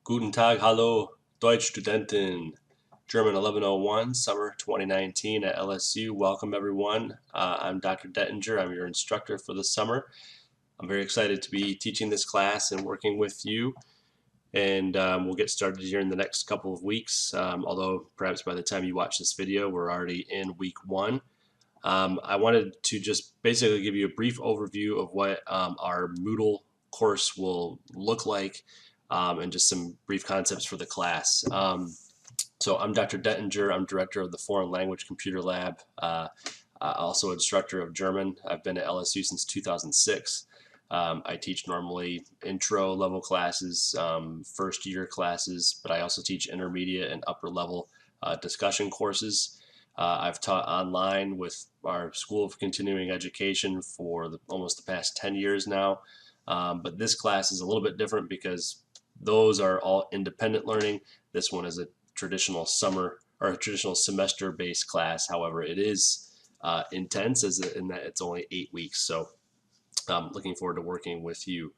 Guten Tag, hallo, Deutschstudentin. German 1101, summer 2019 at LSU. Welcome, everyone. I'm Dr. Dettinger. I'm your instructor for the summer. I'm very excited to be teaching this class and working with you. And we'll get started here in the next couple of weeks, although perhaps by the time you watch this video, we're already in week one. I wanted to just basically give you a brief overview of what our Moodle course will look like and just some brief concepts for the class. So I'm Dr. Dettinger. I'm director of the Foreign Language Computer Lab, also instructor of German. I've been at LSU since 2006. I teach normally intro level classes, first year classes, but I also teach intermediate and upper level discussion courses. I've taught online with our School of Continuing Education for almost the past 10 years now. But this class is a little bit different because those are all independent learning. This one is a traditional summer or a traditional semester based class. However, it is intense in that it's only 8 weeks. So I'm looking forward to working with you.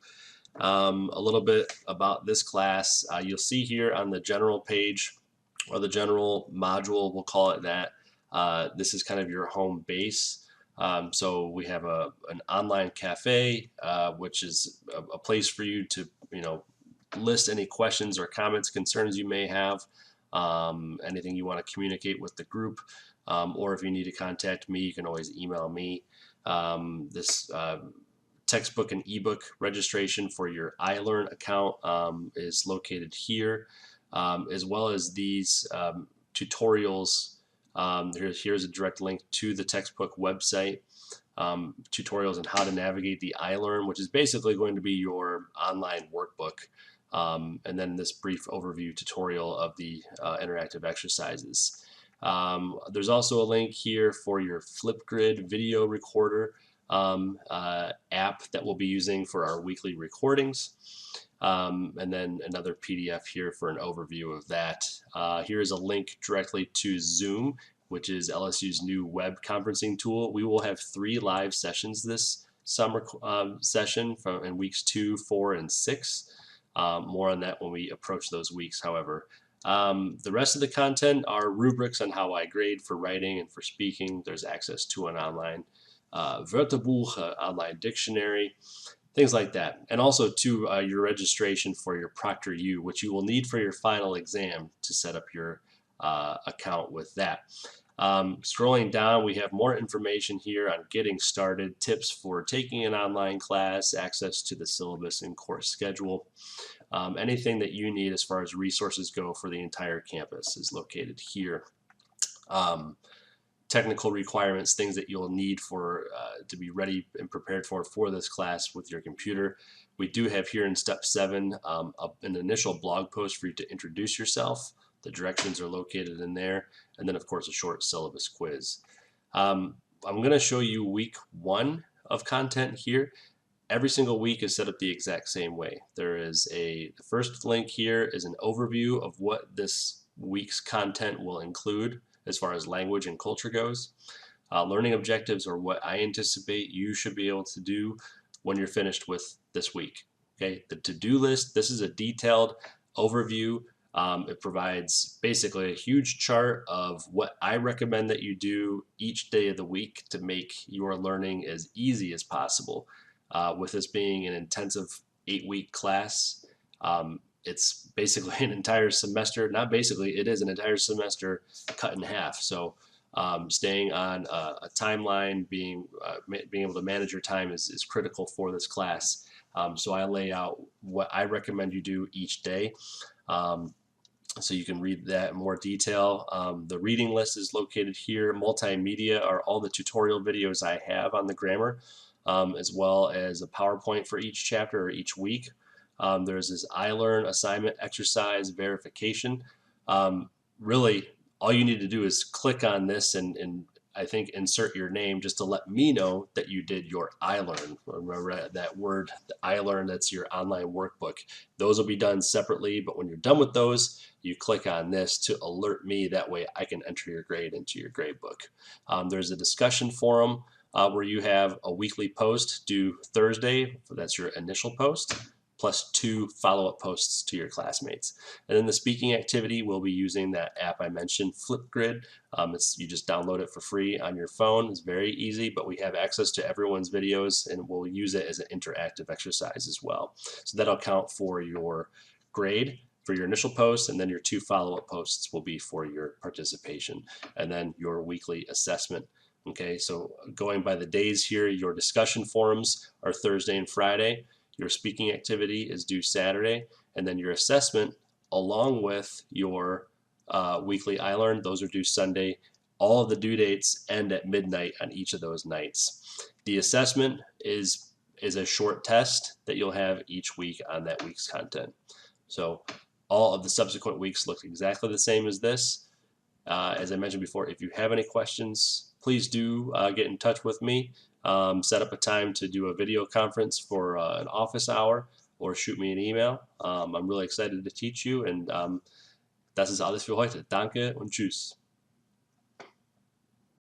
A little bit about this class. You'll see here on the general page or the general module, we'll call it that. This is kind of your home base. So we have an online cafe, which is a place for you to, list any questions or comments, concerns you may have, anything you want to communicate with the group, or if you need to contact me, you can always email me. This textbook and ebook registration for your iLearn account is located here, as well as these tutorials. Here's a direct link to the textbook website, tutorials on how to navigate the iLearn, which is basically going to be your online workbook, and then this brief overview tutorial of the interactive exercises. There's also a link here for your Flipgrid video recorder app that we'll be using for our weekly recordings. And then another PDF here for an overview of that. Here's a link directly to Zoom, which is LSU's new web conferencing tool. We will have 3 live sessions this summer session in weeks 2, 4, and 6. More on that when we approach those weeks, however. The rest of the content are rubrics on how I grade for writing and for speaking. There's access to an online Wörterbuch, online dictionary, things like that. And also to your registration for your ProctorU, which you will need for your final exam to set up your account with that. Scrolling down, we have more information here on getting started, tips for taking an online class, access to the syllabus and course schedule. Anything that you need as far as resources go for the entire campus is located here. Technical requirements, things that you'll need for to be ready and prepared for this class with your computer. We do have here in step 7 an initial blog post for you to introduce yourself. The directions are located in there, and then of course a short syllabus quiz. I'm going to show you week 1 of content here. Every single week is set up the exact same way. The first link here is an overview of what this week's content will include as far as language and culture goes. Learning objectives are what I anticipate you should be able to do when you're finished with this week. Okay, the to-do list, this is a detailed overview. It provides basically a huge chart of what I recommend that you do each day of the week to make your learning as easy as possible. With this being an intensive 8-week class, it's basically an entire semester. Not basically, it is an entire semester cut in half. So staying on a timeline, being able to manage your time is critical for this class. So I lay out what I recommend you do each day. So you can read that in more detail. The reading list is located here. Multimedia are all the tutorial videos I have on the grammar, as well as a PowerPoint for each chapter or each week. There's this iLearn assignment exercise verification. Really, all you need to do is click on this and I think insert your name just to let me know that you did your iLearn. Remember that word, the iLearn, that's your online workbook. Those will be done separately, but when you're done with those, you click on this to alert me. That way I can enter your grade into your grade book. There's a discussion forum where you have a weekly post due Thursday. That's your initial post, plus 2 follow-up posts to your classmates. And then the speaking activity, we'll be using that app I mentioned, Flipgrid. You just download it for free on your phone. It's very easy, but we have access to everyone's videos, and we'll use it as an interactive exercise as well. So that'll count for your grade for your initial post, and then your 2 follow-up posts will be for your participation, and then your weekly assessment. Okay, so going by the days here, your discussion forums are Thursday and Friday. Your speaking activity is due Saturday, and then your assessment, along with your weekly iLearn, those are due Sunday. All of the due dates end at midnight on each of those nights. The assessment is a short test that you'll have each week on that week's content. So all of the subsequent weeks look exactly the same as this. As I mentioned before, if you have any questions, please do get in touch with me. Set up a time to do a video conference for an office hour, or shoot me an email. I'm really excited to teach you, and das ist alles für heute. Danke und tschüss.